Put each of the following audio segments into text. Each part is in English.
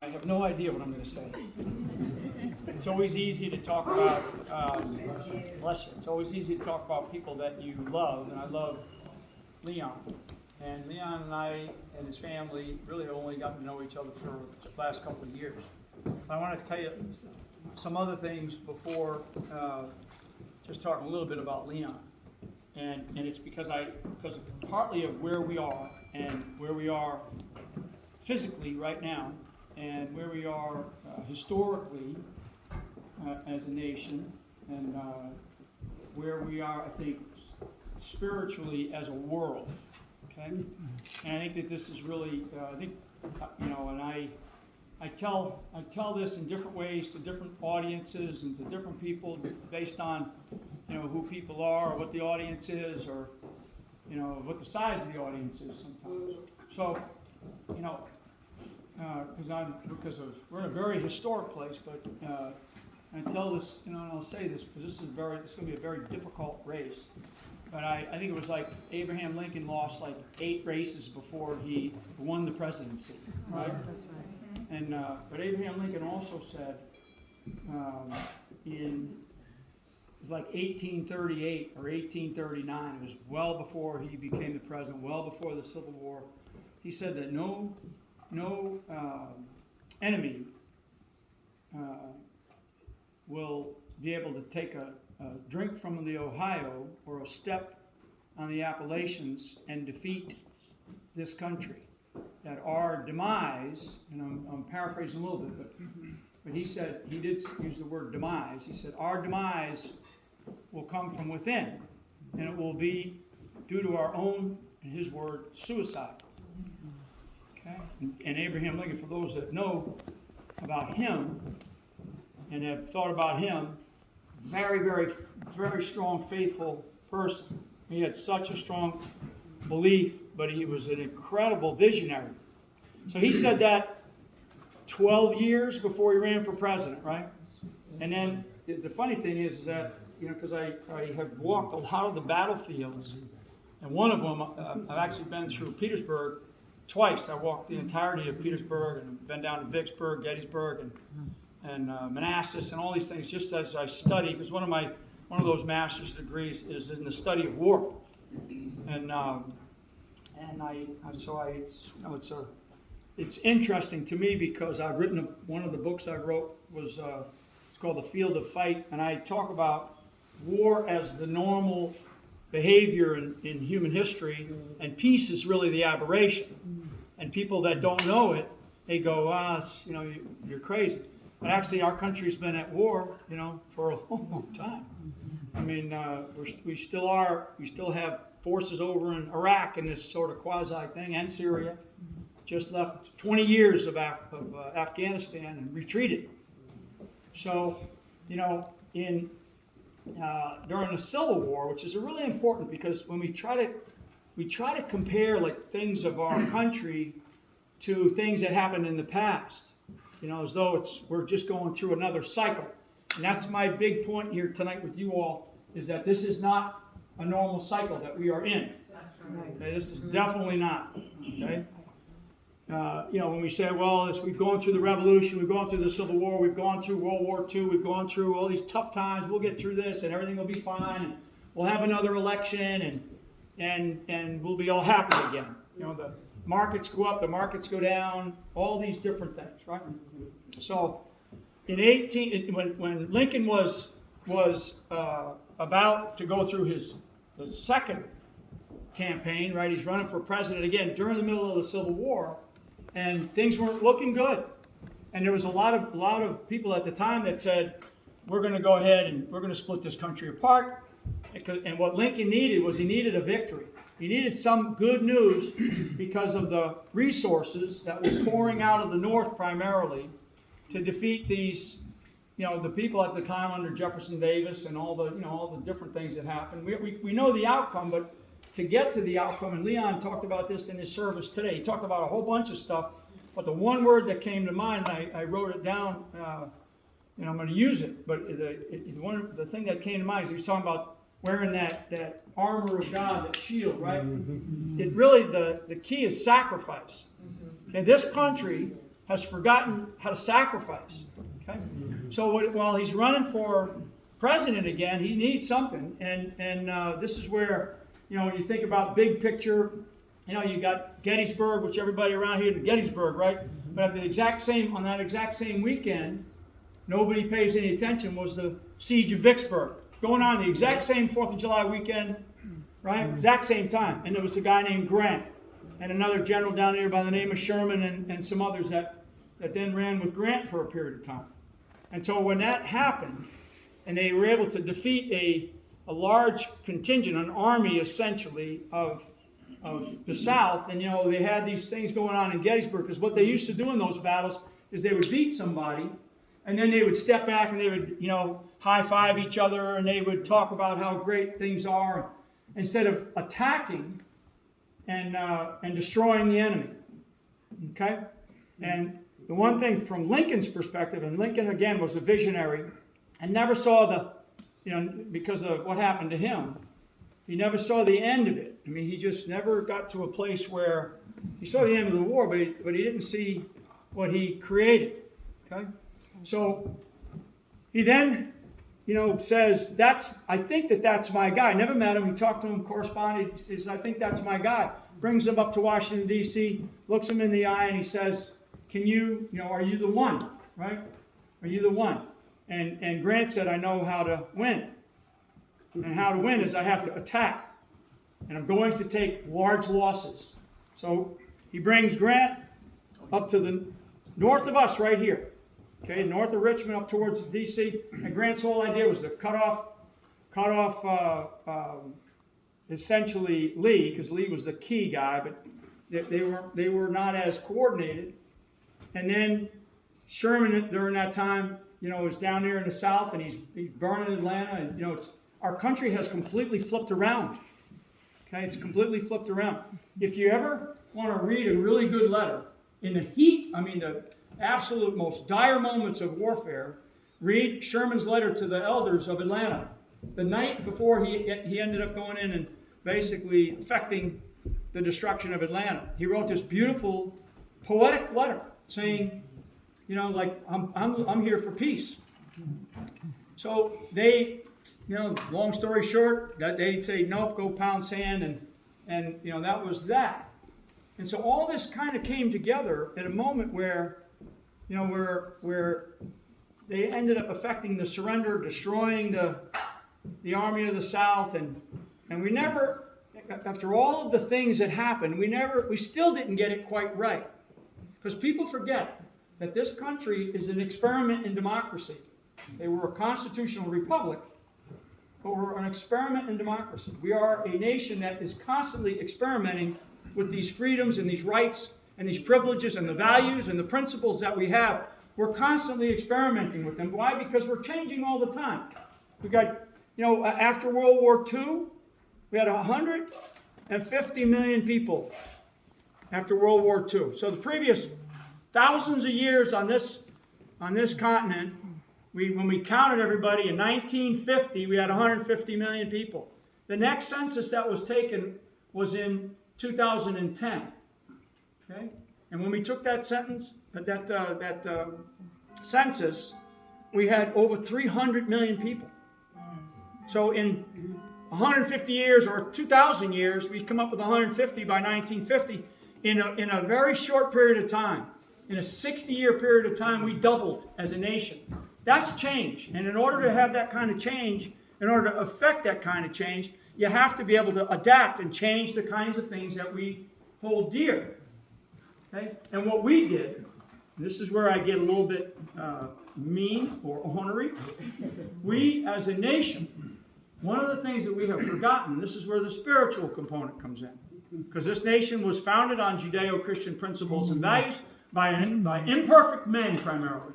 I have no idea what I'm going to say. It's always easy to talk about, bless you, it's always easy to talk about people that you love, and I love Leon. And Leon and I and his family really only got to know each other for the last couple of years. I want to tell you some other things before just talking a little bit about Leon. And it's because partly of where we are and where we are physically right now and where we are historically as a nation and where we are, I think, spiritually as a world. Okay? And I think that this is really, and I tell this in different ways to different audiences and to different people based on, who people are or what the audience is or, what the size of the audience is sometimes. So, because we're in a very historic place, but I tell this, and I'll say this because this is going to be a very difficult race. But I think it was like Abraham Lincoln lost like 8 races before he won the presidency, right? And but Abraham Lincoln also said it was like 1838 or 1839. It was well before he became the president, well before the Civil War. He said that no enemy will be able to take a drink from the Ohio or a step on the Appalachians and defeat this country. That our demise, and I'm paraphrasing a little bit, but he said, he did use the word demise. He said, our demise will come from within, and it will be due to our own, in his word, suicide. Okay? And Abraham Lincoln, for those that know about him and have thought about him, very, very, very strong, faithful person. He had such a strong belief, but he was an incredible visionary. So he said that 12 years before he ran for president, right? And then the funny thing is that, because I have walked a lot of the battlefields, and one of them, I've actually been through Petersburg twice. I walked the entirety of Petersburg and been down to Vicksburg, Gettysburg, and Manassas, and all these things, just as I study, because one of those master's degrees is in the study of war, it's interesting to me because I've written one of the books I wrote was it's called The Field of Fight, and I talk about war as the normal behavior in human history, and peace is really the aberration. And people that don't know it, they go, you're crazy. But actually, our country's been at war, for a long, long time. I mean, we still are. We still have forces over in Iraq and this sort of quasi thing, and Syria. Just left 20 years of Afghanistan and retreated. So, during the Civil War, which is really important because when we try to compare like things of our country to things that happened in the past. As though we're just going through another cycle. And that's my big point here tonight with you all, is that this is not a normal cycle that we are in. Okay, this is definitely not. Okay? When we say, we've gone through the Revolution, we've gone through the Civil War, we've gone through World War II, we've gone through all these tough times, we'll get through this and everything will be fine, and we'll have another election and we'll be all happy again. The markets go up, the markets go down, all these different things, right? So, when Lincoln was about to go through the second campaign, right? He's running for president again during the middle of the Civil War, and things weren't looking good. And there was a lot of people at the time that said, "We're going to go ahead and we're going to split this country apart." And what Lincoln needed was a victory. He needed some good news because of the resources that were pouring out of the North primarily to defeat these, the people at the time under Jefferson Davis and all the different things that happened. We know the outcome, but to get to the outcome, and Leon talked about this in his service today. He talked about a whole bunch of stuff, but the one word that came to mind, I wrote it down. I'm going to use it, but the thing that came to mind is he was talking about wearing that armor of God, that shield, right? It really, the key is sacrifice. And this country has forgotten how to sacrifice. Okay? So while he's running for president again, he needs something. And this is where, when you think about big picture, you got Gettysburg, which everybody around here, Gettysburg, right? But on that exact same weekend, nobody pays any attention, was the siege of Vicksburg. Going on the exact same 4th of July weekend, right? Exact same time. And there was a guy named Grant and another general down there by the name of Sherman and some others that then ran with Grant for a period of time. And so when that happened, and they were able to defeat a large contingent, an army essentially of the South, and they had these things going on in Gettysburg, because what they used to do in those battles is they would beat somebody, and then they would step back and they would, high-five each other, and they would talk about how great things are, instead of attacking and destroying the enemy. Okay? And the one thing from Lincoln's perspective, and Lincoln, again, was a visionary, and never saw because of what happened to him, he never saw the end of it. I mean, he just never got to a place where he saw the end of the war, but he didn't see what he created. Okay? So he then, says, I think that's my guy. Never met him. He talked to him, corresponded. He says, I think that's my guy. Brings him up to Washington, D.C., looks him in the eye, and he says, are you the one, right? Are you the one? And Grant said, I know how to win. And how to win is I have to attack. And I'm going to take large losses. So he brings Grant up to the north of us right here. Okay, north of Richmond up towards D.C. And Grant's whole idea was to cut off essentially Lee, because Lee was the key guy, but they were not as coordinated. And then Sherman during that time, was down there in the South, and he's burning Atlanta, and our country has completely flipped around. Okay, it's completely flipped around. If you ever want to read a really good letter in the heat, the absolute most dire moments of warfare, read Sherman's letter to the elders of Atlanta the night before he ended up going in and basically effecting the destruction of Atlanta. He wrote this beautiful poetic letter saying, I'm here for peace. So they, long story short, they'd say, nope, go pound sand, and that was that. And so all this kind of came together at a moment where, where they ended up effecting the surrender, destroying the army of the South, and we never, after all of the things that happened, we still didn't get it quite right. Because people forget that this country is an experiment in democracy. They were a constitutional republic, but we're an experiment in democracy. We are a nation that is constantly experimenting with these freedoms and these rights and these privileges and the values and the principles that we have. We're constantly experimenting with them. Why? Because we're changing all the time. We got, after World War II, we had 150 million people after World War II. So the previous thousands of years on this continent, when we counted everybody in 1950, we had 150 million people. The next census that was taken was in 2010. Okay, and when we took that census, we had over 300 million people. So in 150 years or 2,000 years, we come up with 150 by 1950. In a very short period of time, in a 60-year period of time, we doubled as a nation. That's change. And in order to have that kind of change, in order to affect that kind of change, you have to be able to adapt and change the kinds of things that we hold dear. Okay? And what we did, this is where I get a little bit mean or ornery. We, as a nation, one of the things that we have forgotten, this is where the spiritual component comes in. Because this nation was founded on Judeo-Christian principles and values by imperfect men primarily.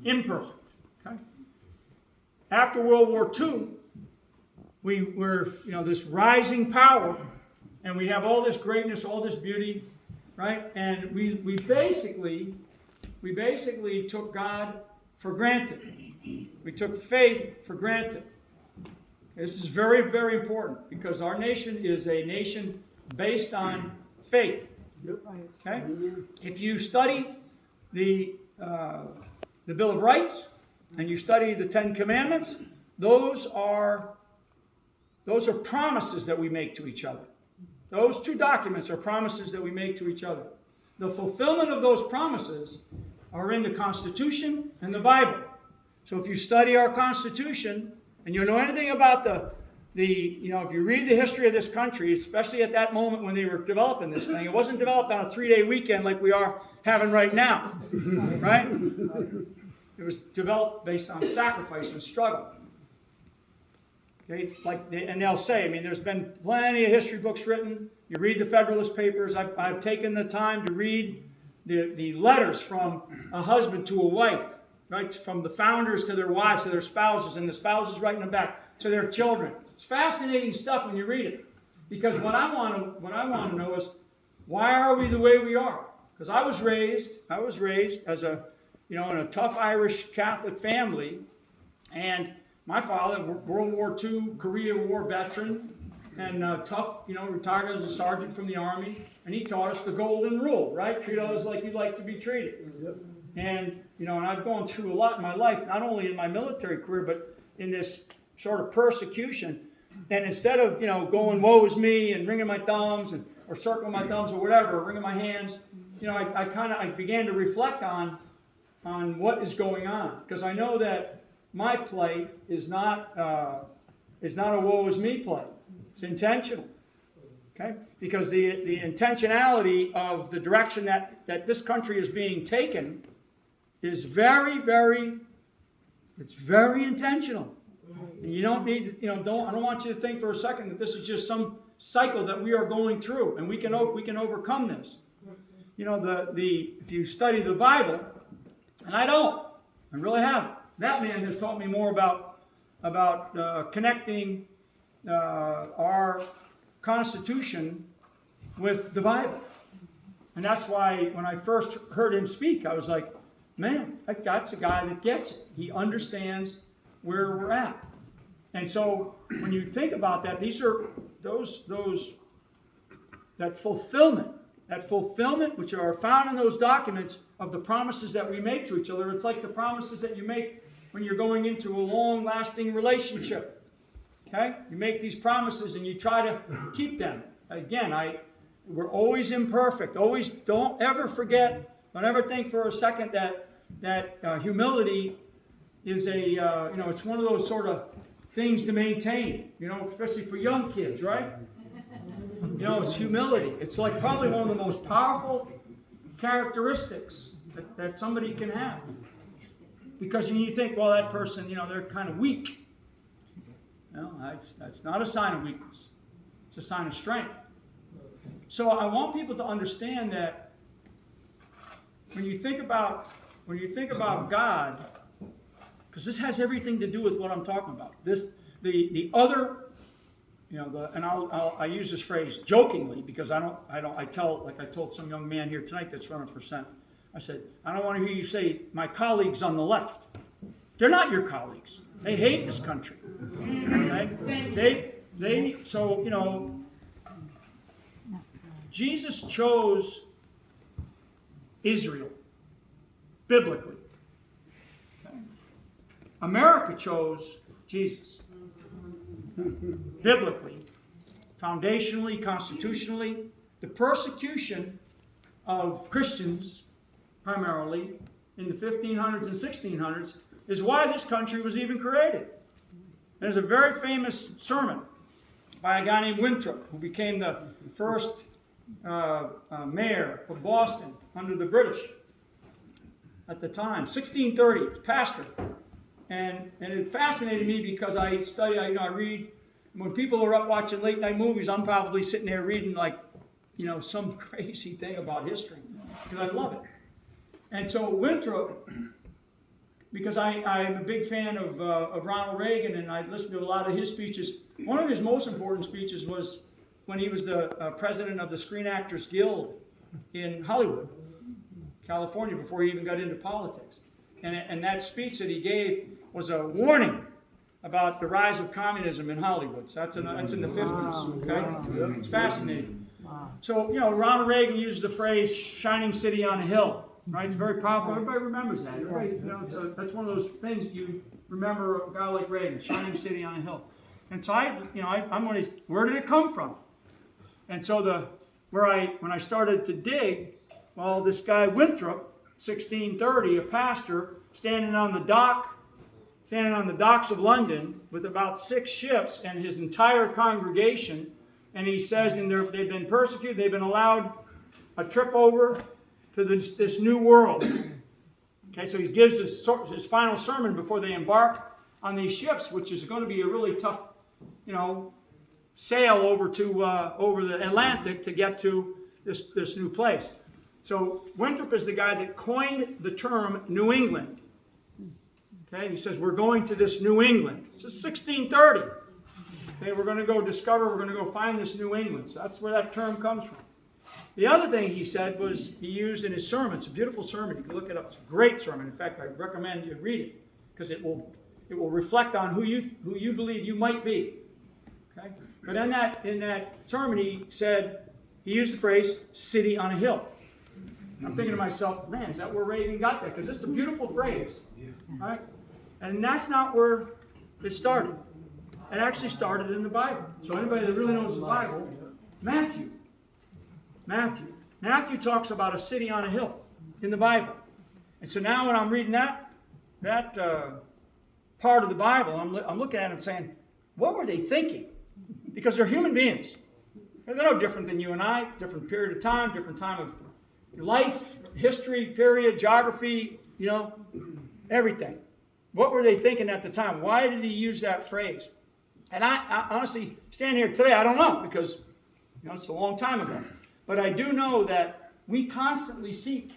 Imperfect. Okay? After World War II, we were, this rising power, and we have all this greatness, all this beauty, right? And we basically took God for granted. We took faith for granted. This is very, very important because our nation is a nation based on faith. Okay? If you study the Bill of Rights and you study the Ten Commandments, those are promises that we make to each other. Those two documents are promises that we make to each other. The fulfillment of those promises are in the Constitution and the Bible. So if you study our Constitution and you know anything about if you read the history of this country, especially at that moment when they were developing this thing, it wasn't developed on a 3-day weekend like we are having right now, right? It was developed based on sacrifice and struggle. Okay, and they'll say, there's been plenty of history books written. You read the Federalist Papers. I've taken the time to read the letters from a husband to a wife, right? From the founders to their wives, to their spouses, and the spouses writing them back to their children. It's fascinating stuff when you read it. Because what I want to know is, why are we the way we are? Because I was raised as in a tough Irish Catholic family, and my father, World War II, Korea War veteran, and tough, retired as a sergeant from the Army, and he taught us the golden rule, right? Treat others like you'd like to be treated. Yep. And, and I've gone through a lot in my life, not only in my military career, but in this sort of persecution. And instead of, going, woe is me, and wringing my thumbs, or circling my thumbs, or whatever, or wringing my hands, I began to reflect on what is going on. Because I know that my plight is not a woe is me plight. It's intentional. Okay? Because the intentionality of the direction that this country is being taken is very, very, it's very intentional. And you don't need, I don't want you to think for a second that this is just some cycle that we are going through, and we can overcome this. If you study the Bible, and I really have. That man has taught me more about connecting our Constitution with the Bible. And that's why when I first heard him speak, I was like, man, that's a guy that gets it. He understands where we're at. And so when you think about that, these are that fulfillment which are found in those documents of the promises that we make to each other. It's like the promises that you make when you're going into a long-lasting relationship. Okay? You make these promises and you try to keep them. Again, we're always imperfect. Always don't ever forget, don't ever think for a second that humility is it's one of those sort of things to maintain, especially for young kids, right? It's humility. It's like probably one of the most powerful characteristics that somebody can have. Because when you think, well, that person, they're kind of weak. No, that's not a sign of weakness. It's a sign of strength. So I want people to understand that when you think about God, because this has everything to do with what I'm talking about. The other, and I use this phrase jokingly because I told some young man here tonight that's running for Senate. I said, I don't want to hear you say my colleagues on the left. They're not your colleagues. They hate this country. Okay? Jesus chose Israel biblically. Okay? America chose Jesus biblically, foundationally, constitutionally. The persecution of Christians, primarily in the 1500s and 1600s, is why this country was even created. There's a very famous sermon by a guy named Winthrop, who became the first mayor of Boston under the British at the time, 1630, pastor. And it fascinated me because I study, I read, when people are up watching late night movies, I'm probably sitting there reading some crazy thing about history, because I love it. And so Winthrop, because I'm a big fan of Ronald Reagan, and I listened to a lot of his speeches. One of his most important speeches was when he was the president of the Screen Actors Guild in Hollywood, California, before he even got into politics. And that speech that he gave was a warning about the rise of communism in Hollywood. So that's in the 50s. Okay, it's fascinating. So Ronald Reagan used the phrase "shining city on a hill." right? It's very powerful. Everybody remembers that. Everybody, that's one of those things you remember a guy like Reagan, shining city on a hill. And so I'm one of these, where did it come from? And so when I started to dig, well, this guy Winthrop, 1630, a pastor, standing on the docks of London with about 6 ships and his entire congregation, and he says they've been persecuted, they've been allowed a trip over to this new world. Okay, so he gives his final sermon before they embark on these ships, which is going to be a really tough, sail over the Atlantic to get to this new place. So Winthrop is the guy that coined the term New England. Okay, he says we're going to this New England. This is 1630. Okay, we're going to go find this New England. So that's where that term comes from. The other thing he said was he used in his sermon. It's a beautiful sermon. You can look it up. It's a great sermon. In fact, I recommend you read it because it will reflect on who you believe you might be. Okay, but in that sermon he used the phrase "city on a hill." I'm thinking to myself, man, is that where Reagan got that? Because it's a beautiful phrase, right? And that's not where it started. It actually started in the Bible. So anybody that really knows the Bible, Matthew talks about a city on a hill in the Bible. And so now when I'm reading that part of the Bible, I'm looking at it and saying, what were they thinking? Because they're human beings. They're no different than you and I, different period of time, different time of your life, history, period, geography, everything. What were they thinking at the time? Why did he use that phrase? And I honestly, stand here today, I don't know, because it's a long time ago. But I do know that we constantly seek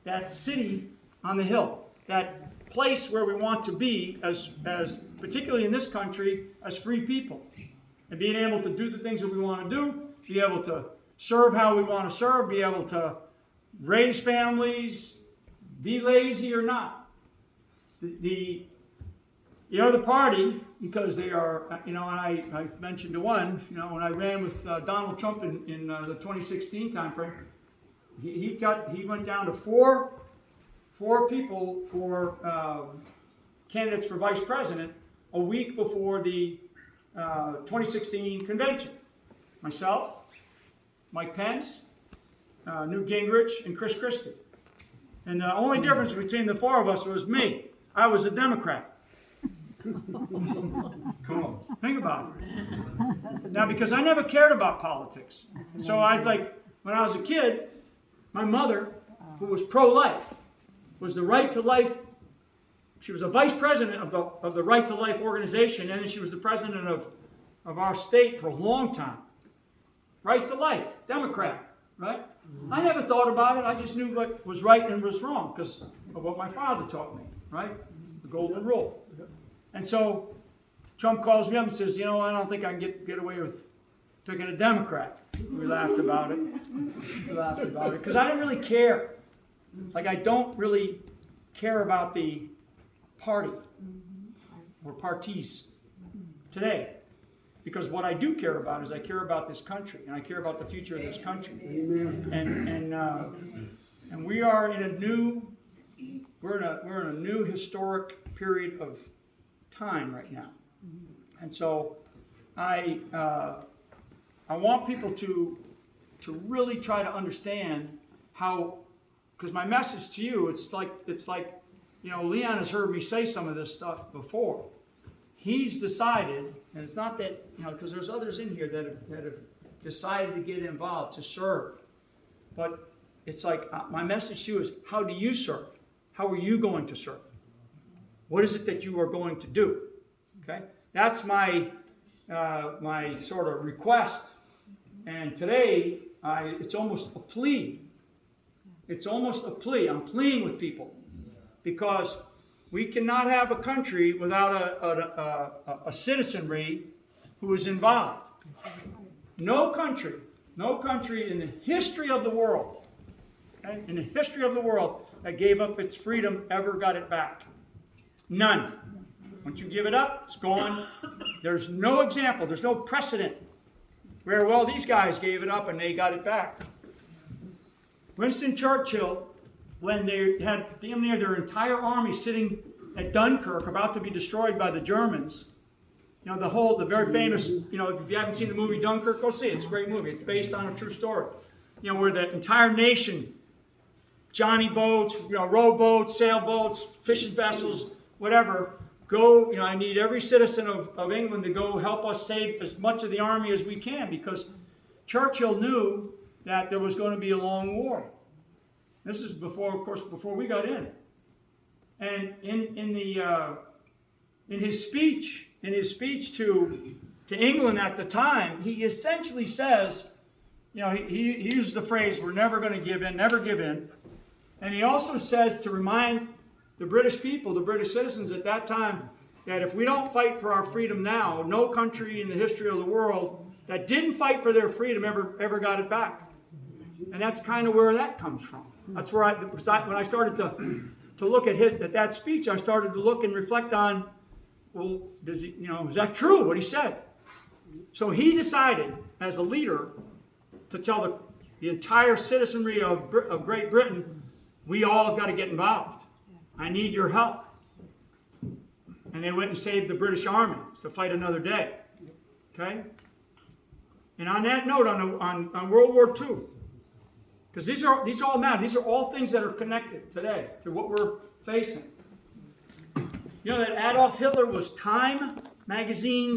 that city on the hill, that place where we want to be as particularly in this country, as free people. And being able to do the things that we want to do, be able to serve how we want to serve, be able to raise families, be lazy or not. The other party, because they are, and I mentioned to one, when I ran with Donald Trump in the 2016 timeframe, he went down to four people for candidates for vice president a week before the 2016 convention. Myself, Mike Pence, Newt Gingrich, and Chris Christie. And the only difference between the 4 of us was me. I was a Democrat. Come on. Think about it. Now, because I never cared about politics. So I was like, when I was a kid, my mother, who was pro-life, was the Right to Life. She was a vice president of the Right to Life organization, and then she was the president of our state for a long time. Right to Life, Democrat, right? I never thought about it. I just knew what was right and was wrong because of what my father taught me, right? The golden rule. And so Trump calls me up and says, I don't think I can get away with picking a Democrat. We laughed about it. Because I didn't really care. Like, I don't really care about the party or parties today. Because what I do care about is I care about this country, and I care about the future of this country. And we are in a new historic period of time right now. And so I want people to really try to understand how, because my message to you, it's like Leon has heard me say some of this stuff before. He's decided, and it's not that, because there's others in here that have decided to get involved, to serve. But it's like, my message to you is, how do you serve? How are you going to serve? What is it that you are going to do? Okay? That's my sort of request. And today, it's almost a plea. It's almost a plea. I'm pleading with people. Because we cannot have a country without a citizenry who is involved. No country in the history of the world, okay, that gave up its freedom ever got it back. None. Once you give it up, it's gone. There's no example, there's no precedent where, these guys gave it up and they got it back. Winston Churchill when they had damn near their entire army sitting at Dunkirk, about to be destroyed by the Germans. You know, the very famous, you know, if you haven't seen the movie Dunkirk, go see it. It's a great movie. It's based on a true story. You know, where the entire nation, Johnny boats, you know, rowboats, sailboats, fishing vessels, whatever, go, you know, I need every citizen of England to go help us save as much of the army as we can, because Churchill knew that there was going to be a long war. This is before, of course, before we got in. And in his speech to England at the time, he essentially says, you know, he uses the phrase, "We're never going to give in, never give in." And he also says to remind the British people, the British citizens at that time, that if we don't fight for our freedom now, no country in the history of the world that didn't fight for their freedom ever got it back. And that's kind of where that comes from. That's where when I started to look at that speech, I started to look and reflect on, well, is that true, what he said? So he decided, as a leader, to tell the entire citizenry of Great Britain, we all got to get involved. I need your help. And they went and saved the British Army to fight another day. Okay? And on that note, on World War II, because these all matter. These are all things that are connected today to what we're facing. You know that Adolf Hitler was Time magazine's